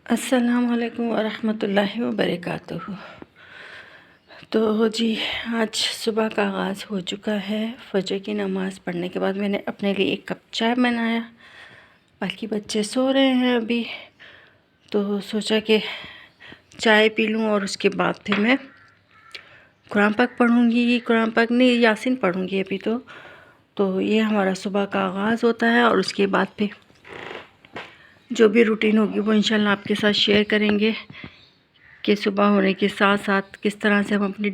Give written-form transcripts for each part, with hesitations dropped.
अस्सलाम वालेकुम वरहमतुल्लाहि वबरकातुहू। तो जी, आज सुबह का आगाज़ हो चुका है। फजर की नमाज़ पढ़ने के बाद मैंने अपने लिए एक कप चाय बनाया। बाकी बच्चे सो रहे हैं अभी, तो सोचा कि चाय पी लूँ और उसके बाद फिर मैं कुरान पाक पढ़ूँगी। कुरान पाक नहीं, यासीन पढ़ूँगी अभी तो ये हमारा सुबह का आगाज़ होता है। और उसके बाद फिर जो भी रूटीन होगी वो इंशाल्लाह आपके साथ शेयर करेंगे कि सुबह होने के साथ साथ किस तरह से हम अपनी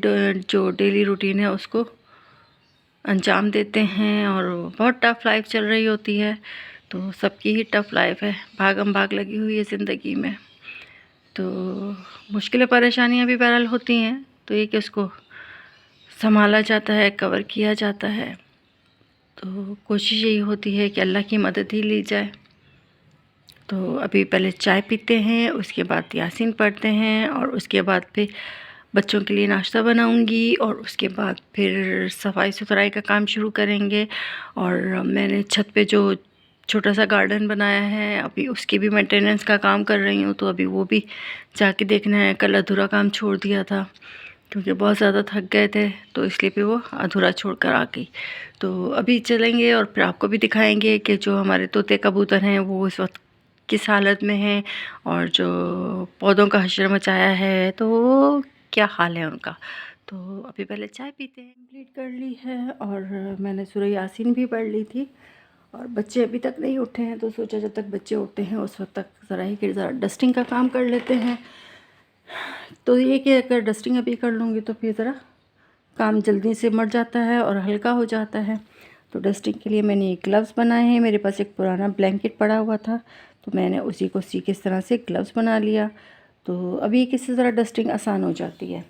जो डेली रूटीन है उसको अंजाम देते हैं। और बहुत टफ़ लाइफ चल रही होती है, तो सबकी ही टफ़ लाइफ है, भागम भाग लगी हुई है ज़िंदगी में। तो मुश्किलें परेशानियां भी बहरहाल होती हैं, तो ये कि उसको संभाला जाता है, कवर किया जाता है। तो कोशिश यही होती है कि अल्लाह की मदद ही ली जाए। तो अभी पहले चाय पीते हैं, उसके बाद यासीन पढ़ते हैं, और उसके बाद फिर बच्चों के लिए नाश्ता बनाऊंगी, और उसके बाद फिर सफाई सुथराई का काम शुरू करेंगे। और मैंने छत पे जो छोटा सा गार्डन बनाया है, अभी उसकी भी मेंटेनेंस का काम कर रही हूँ। तो अभी वो भी जाके देखना है। कल अधूरा काम छोड़ दिया था क्योंकि बहुत ज़्यादा थक गए थे, तो इसलिए फिर वो अधूरा छोड़ कर आ गई। तो अभी चलेंगे और फिर आपको भी दिखाएंगे कि जो हमारे तोते कबूतर हैं वो इस वक्त किस हालत में हैं, और जो पौधों का हशर मचाया है तो वो क्या हाल है उनका। तो अभी पहले चाय पीते हैं। कंप्लीट कर ली है, और मैंने सूरह यासीन भी पढ़ ली थी। और बच्चे अभी तक नहीं उठे हैं, तो सोचा जब तक बच्चे उठते हैं उस वक्त तक ज़रा डस्टिंग का काम कर लेते हैं। तो ये कि अगर डस्टिंग अभी कर लूँगी तो फिर ज़रा काम जल्दी से मर जाता है और हल्का हो जाता है। तो डस्टिंग के लिए मैंने ये ग्लव्स बनाए हैं। मेरे पास एक पुराना ब्लैंकेट पड़ा हुआ था, तो मैंने उसी को सी के इस तरह से ग्लव्स बना लिया। तो अभी किसी तरह डस्टिंग आसान हो जाती है।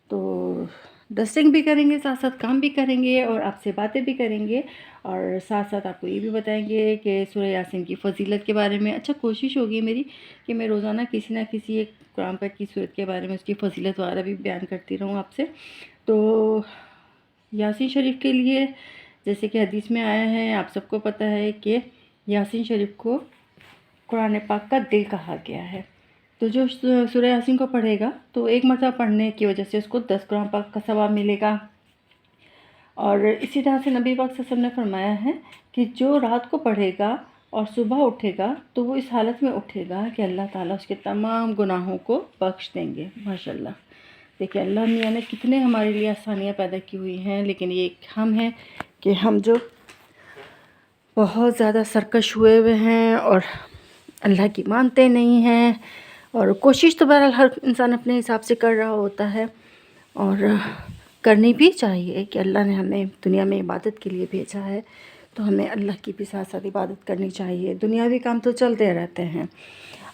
तो डस्टिंग भी करेंगे, साथ साथ काम भी करेंगे, और आपसे बातें भी करेंगे, और साथ साथ आपको ये भी बताएंगे कि सूरह यासीन की फ़जीलत के बारे में। अच्छा, कोशिश होगी मेरी कि मैं रोज़ाना किसी ना किसी एक कुरान पाक की सूरत के बारे में, उसकी फ़जीलत वगैरह भी बयान करती रहूँ आपसे। तो यासीन शरीफ के लिए, जैसे कि हदीस में आया है, आप सबको पता है कि यासीन शरीफ को कुरान पाक का दिल कहा गया है। तो जो सूरह यासीन को पढ़ेगा तो एक मरतबा पढ़ने की वजह से उसको 10 कुरान पाक का सवाब मिलेगा। और इसी तरह से नबी पाक सल्लल्लाहु अलैहि वसल्लम ने फरमाया है कि जो रात को पढ़ेगा और सुबह उठेगा तो वो इस हालत में उठेगा कि अल्लाह ताला उसके तमाम गुनाहों को बख्श देंगे। माशाल्लाह। देखिए, अल्लाह मियाँ ने कितने हमारे लिए आसानियाँ पैदा की हुई हैं, लेकिन ये हम हैं कि हम जो बहुत ज़्यादा सरकश हुए हुए हैं और अल्लाह की मानते नहीं हैं। और कोशिश तो बहरहाल हर इंसान अपने हिसाब से कर रहा होता है, और करनी भी चाहिए कि अल्लाह ने हमें दुनिया में इबादत के लिए भेजा है, तो हमें अल्लाह की भी साथ साथ इबादत करनी चाहिए। दुनियावी काम तो चलते रहते हैं।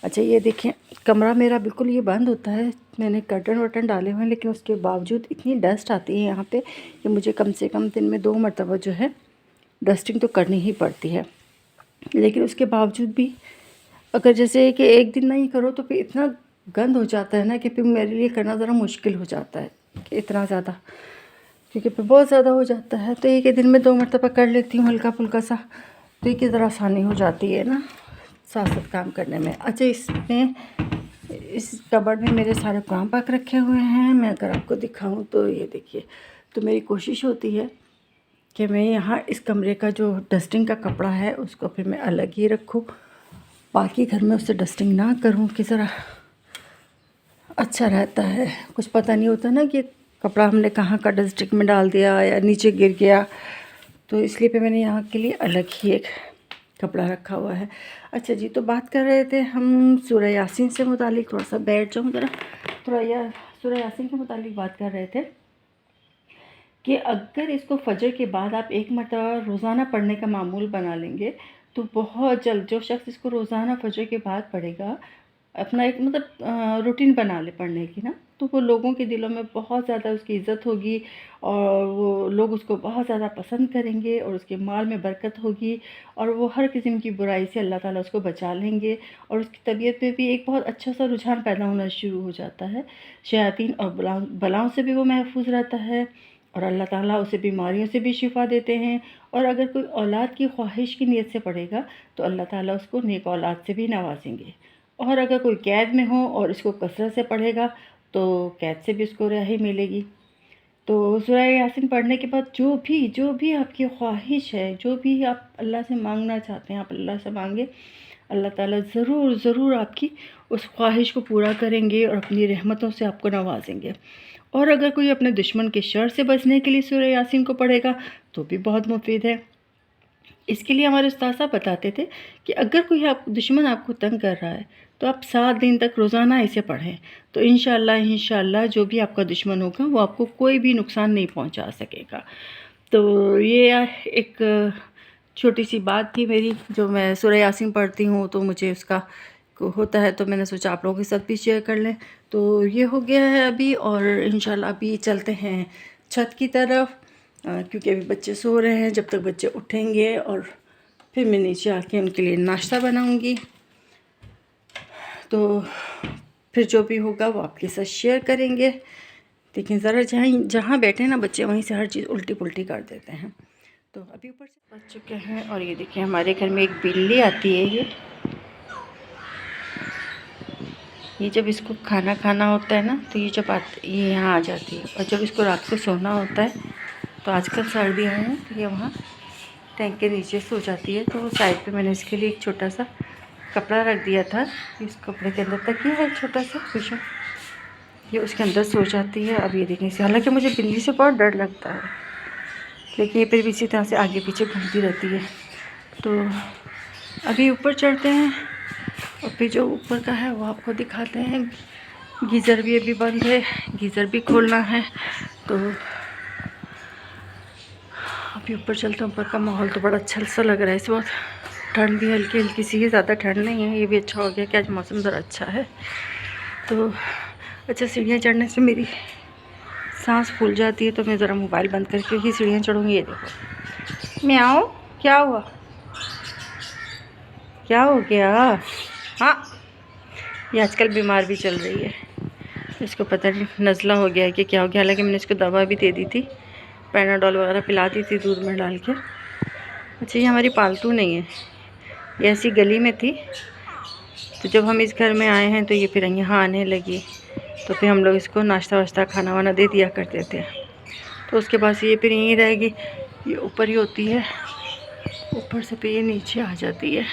अच्छा, ये देखें, कमरा मेरा बिल्कुल ये बंद होता है। मैंने कर्टन वर्टन डाले हुए हैं, लेकिन उसके बावजूद इतनी डस्ट आती है यहाँ पे कि मुझे कम से कम दिन में 2 मरतबा जो है डस्टिंग तो करनी ही पड़ती है। लेकिन उसके बावजूद भी अगर जैसे कि एक दिन नहीं करो तो फिर इतना गंद हो जाता है ना कि फिर मेरे लिए करना ज़रा मुश्किल हो जाता है कि इतना ज़्यादा, क्योंकि फिर बहुत ज़्यादा हो जाता है। तो एक ही दिन में 2 मरतबा कर लेती हूँ हल्का फुल्का सा, तो एक ज़रा आसानी हो जाती है ना साथ साथ काम करने में। अच्छा, इसमें इस कबर्ड में मेरे सारे कुरान पाक रखे हुए हैं। मैं अगर आपको दिखाऊं तो ये देखिए। तो मेरी कोशिश होती है कि मैं यहाँ इस कमरे का जो डस्टिंग का कपड़ा है उसको फिर मैं अलग ही रखूँ, बाकी घर में उससे डस्टिंग ना करूँ कि ज़रा अच्छा रहता है। कुछ पता नहीं होता ना कि कपड़ा हमने कहाँ का डस्टिंग में डाल दिया या नीचे गिर गया, तो इसलिए पे मैंने यहाँ के लिए अलग ही एक कपड़ा रखा हुआ है। अच्छा जी, तो बात कर रहे थे हम सूरह यासीन से मुतालिक। थोड़ा सा बैठ जाऊँ ज़रा, थोड़ा यह सूरह यासीन के मुतालिक बात कर रहे थे कि अगर इसको फजर के बाद आप एक मरतबा रोज़ाना पढ़ने का मामूल बना लेंगे तो बहुत जल्द जो शख्स इसको रोज़ाना फजर के बाद पढ़ेगा, अपना एक मतलब रूटीन बना ले पढ़ने की ना, तो वो लोगों के दिलों में बहुत ज़्यादा उसकी इज़्ज़त होगी, और वो लोग उसको बहुत ज़्यादा पसंद करेंगे, और उसके माल में बरकत होगी, और वो हर किस्म की बुराई से अल्लाह ताला उसको बचा लेंगे, और उसकी तबीयत में भी एक बहुत अच्छा सा रुझान पैदा होना शुरू हो जाता है। शयातीन और बलाओं से भी वो महफूज रहता है, और अल्लाह ताला उसे बीमारियों से भी शिफा देते हैं। और अगर कोई औलाद की ख्वाहिश की नीयत से पढ़ेगा तो अल्लाह ताला उसको नेक औलाद से भी नवाजेंगे। और अगर कोई कैद में हो और इसको कसरत से पढ़ेगा तो कैद से भी उसको रिहाई मिलेगी। तो सूरह यासीन पढ़ने के बाद जो भी आपकी ख्वाहिश है, जो भी आप अल्लाह से मांगना चाहते हैं, आप अल्लाह से मांगे, अल्लाह ताला ज़रूर आपकी उस ख्वाहिश को पूरा करेंगे और अपनी रहमतों से आपको नवाजेंगे। और अगर कोई अपने दुश्मन के शर से बचने के लिए सूरह यासीन को पढ़ेगा तो भी बहुत मुफीद है। इसके लिए हमारे उस्ताद साहब बताते थे कि अगर कोई दुश्मन आपको तंग कर रहा है तो आप 7 दिन तक रोज़ाना इसे पढ़ें, तो इंशाअल्लाह जो भी आपका दुश्मन होगा वो आपको कोई भी नुकसान नहीं पहुंचा सकेगा। तो ये एक छोटी सी बात थी मेरी, जो मैं सूरह यासीन पढ़ती हूँ तो मुझे उसका होता है, तो मैंने सोचा आप लोगों के साथ भी शेयर कर लें। तो ये हो गया है अभी, और इंशाल्लाह अभी चलते हैं छत की तरफ, क्योंकि अभी बच्चे सो रहे हैं। जब तक बच्चे उठेंगे और फिर मैं नीचे आके उनके लिए नाश्ता बनाऊंगी, तो फिर जो भी होगा वो आपके साथ शेयर करेंगे। लेकिन ज़रा जहाँ बैठे ना बच्चे, वहीं से हर चीज़ उल्टी पुल्टी कर देते हैं। तो अभी ऊपर से बच चुके हैं, और ये देखिए हमारे घर में एक बिल्ली आती है। ये जब इसको खाना होता है ना, तो ये ये यहाँ आ जाती है, और जब इसको रात को सोना होता है, तो आजकल सर्दियाँ हैं तो ये वहाँ टैंक के नीचे सो जाती है। तो साइड पे मैंने इसके लिए एक छोटा सा कपड़ा रख दिया था। इस कपड़े के अंदर तकिया है छोटा सा कुशन, ये उसके अंदर सो जाती है। अब ये देखने से, हालांकि मुझे बिल्ली से बहुत डर लगता है, लेकिन ये फिर भी इसी तरह से आगे पीछे घूमती रहती है। तो अभी ऊपर चढ़ते हैं, और फिर जो ऊपर का है वो आपको दिखाते हैं। गीज़र भी अभी बंद है, गीज़र भी खोलना है। तो अभी ऊपर चलते हैं। ऊपर का माहौल तो बड़ा अच्छा सा लग रहा है इस वक्त। ठंड भी हल्की हल्की सी है, ज़्यादा ठंड नहीं है। ये भी अच्छा हो गया कि आज मौसम ज़रा अच्छा है। तो अच्छा, सीढ़ियाँ चढ़ने से मेरी सांस फूल जाती है, तो मैं ज़रा मोबाइल बंद करके ही सीढ़ियाँ चढ़ूँगी। ये देखो, म्याऊं, क्या हुआ, क्या हो गया? हाँ, ये आजकल बीमार भी चल रही है, इसको पता नहीं नज़ला हो गया है कि क्या हो गया। हालांकि मैंने इसको दवा भी दे दी थी, पैनाडोल वगैरह पिला दी थी दूध में डाल के। अच्छा, ये हमारी पालतू नहीं है, ये ऐसी गली में थी, तो जब हम इस घर में आए हैं तो ये फिर यहाँ आने लगी। तो फिर हम लोग इसको नाश्ता वाश्ता खाना वाना दे दिया करते थे। तो उसके बाद से ये फिर यहीं रहेगी, ये ऊपर ही होती है, ऊपर से फिर ये नीचे आ जाती है।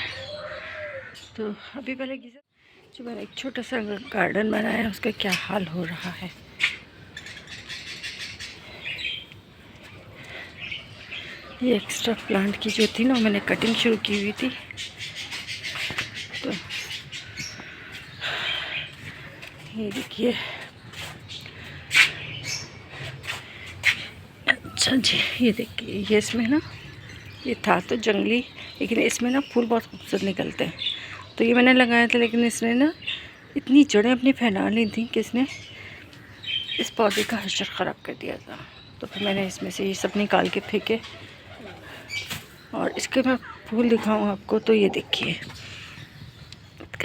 तो अभी पहले जो मैंने एक छोटा सा गार्डन बनाया है, उसका क्या हाल हो रहा है। ये एक्स्ट्रा प्लांट की जो थी ना, मैंने कटिंग शुरू की हुई थी। तो ये देखिए, अच्छा जी, ये देखिए, ये इसमें ना, ये था तो जंगली, लेकिन इसमें ना फूल बहुत खूबसूरत निकलते हैं। तो ये मैंने लगाया था, लेकिन इसने ना इतनी जड़ें अपनी फैला ली थी कि इसने इस पौधे का हशर ख़राब कर दिया था। तो फिर मैंने इसमें से ये सब निकाल के फेंके, और इसके मैं फूल दिखाऊँ आपको। तो ये देखिए,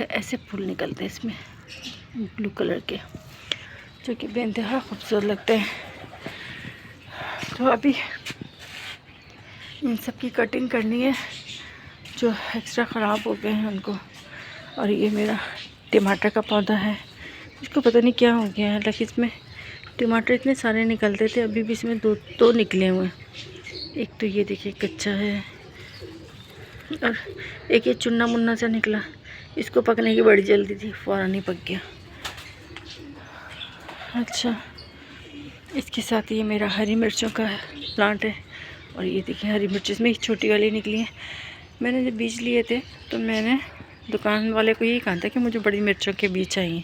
ऐसे फूल निकलते हैं इसमें ब्लू कलर के, जो कि बेइंतहा खूबसूरत लगते हैं। तो अभी इन सब की कटिंग करनी है, जो एक्स्ट्रा ख़राब हो गए हैं उनको। और ये मेरा टमाटर का पौधा है, इसको पता नहीं क्या हो गया है, लेकिन इसमें टमाटर इतने सारे निकलते थे, अभी भी इसमें दो निकले हुए हैं। एक तो ये देखिए कच्चा है, और एक ये चुन्ना मुन्ना सा निकला, इसको पकने की बड़ी जल्दी थी, फ़ौरन ही पक गया। अच्छा, इसके साथ ये मेरा हरी मिर्चों का प्लांट है, और ये देखिए हरी मिर्च इसमें एक छोटी वाली निकली है। मैंने जब बीज लिए थे तो मैंने दुकान वाले को यही कहा था कि मुझे बड़ी मिर्चों के बीज चाहिए,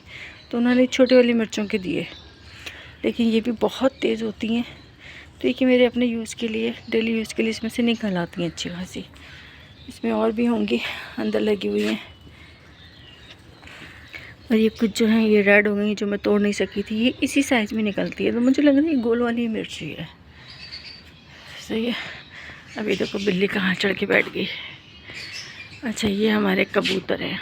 तो उन्होंने छोटी वाली मिर्चों के दिए, लेकिन ये भी बहुत तेज़ होती हैं। तो ये कि मेरे अपने यूज़ के लिए, डेली यूज़ के लिए इसमें से निकल आती हैं अच्छी खासी। इसमें और भी होंगी अंदर लगी हुई हैं, और ये कुछ जो हैं ये रेड हो गई, जो मैं तोड़ नहीं सकी थी। ये इसी साइज़ में निकलती है, तो मुझे लग रहा है ये गोल वाली मिर्ची है। सही है। अभी देखो बिल्ली कहाँ चढ़ के बैठ गई। अच्छा, ये हमारे कबूतर हैं,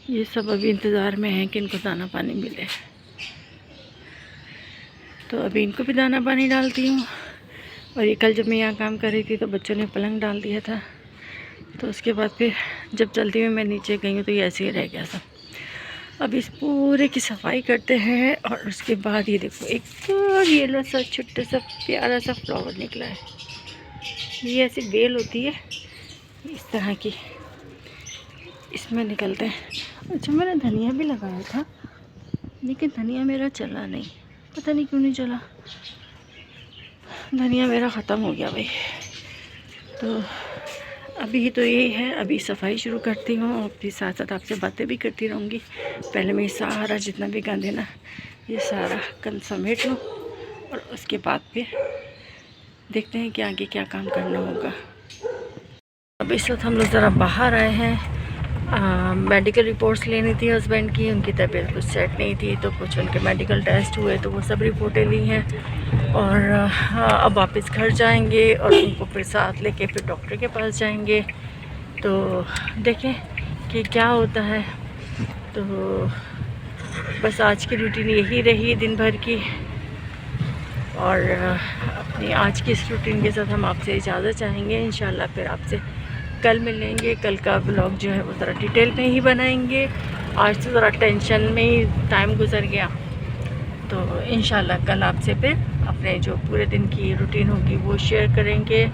ये सब अभी इंतज़ार में हैं कि इनको दाना पानी मिले। तो अभी इनको भी दाना पानी डालती हूँ। और ये कल जब मैं यहाँ काम कर रही थी तो बच्चों ने पलंग डाल दिया था, तो उसके बाद फिर जब जल्दी में मैं नीचे गई हूँ तो ये ऐसे ही रह गया सब। अब इस पूरे की सफाई करते हैं और उसके बाद ये देखो एक येलो सा छोटा सा प्यारा सा फ्लावर निकला है। ये ऐसी बेल होती है इस तरह की, इसमें निकलते हैं। अच्छा, मैंने धनिया भी लगाया था लेकिन धनिया मेरा चला नहीं, पता नहीं क्यों नहीं चला। धनिया मेरा ख़त्म हो गया भाई। तो अभी तो यही है, अभी सफाई शुरू करती हूँ और फिर साथ साथ आपसे बातें भी करती रहूँगी। पहले मैं सारा जितना भी गंद है ना ये सारा गंद समेट लूँ और उसके बाद फिर देखते हैं कि आगे क्या काम करना होगा। अब इस वक्त हम लोग ज़रा बाहर आए हैं। मेडिकल रिपोर्ट्स लेनी थी हस्बैंड की, उनकी तबीयत कुछ सेट नहीं थी तो कुछ उनके मेडिकल टेस्ट हुए तो वो सब रिपोर्टें ली हैं और अब वापस घर जाएंगे और उनको फिर साथ लेके फिर डॉक्टर के पास जाएंगे। तो देखें कि क्या होता है। तो बस आज की रूटीन यही रही दिन भर की और अपनी आज की इस रूटीन के साथ हम आपसे इजाज़त चाहेंगे। इंशाल्लाह फिर आपसे कल मिलेंगे। कल का ब्लॉग जो है वो ज़रा डिटेल में ही बनाएंगे। आज तो ज़रा टेंशन में ही टाइम गुजर गया, तो इंशाल्लाह कल आपसे फिर अपने जो पूरे दिन की रूटीन होगी वो शेयर करेंगे।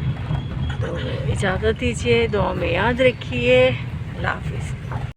तो इजाज़त दीजिए, दुआ में याद रखिए। अल्लाह हाफ़िज़।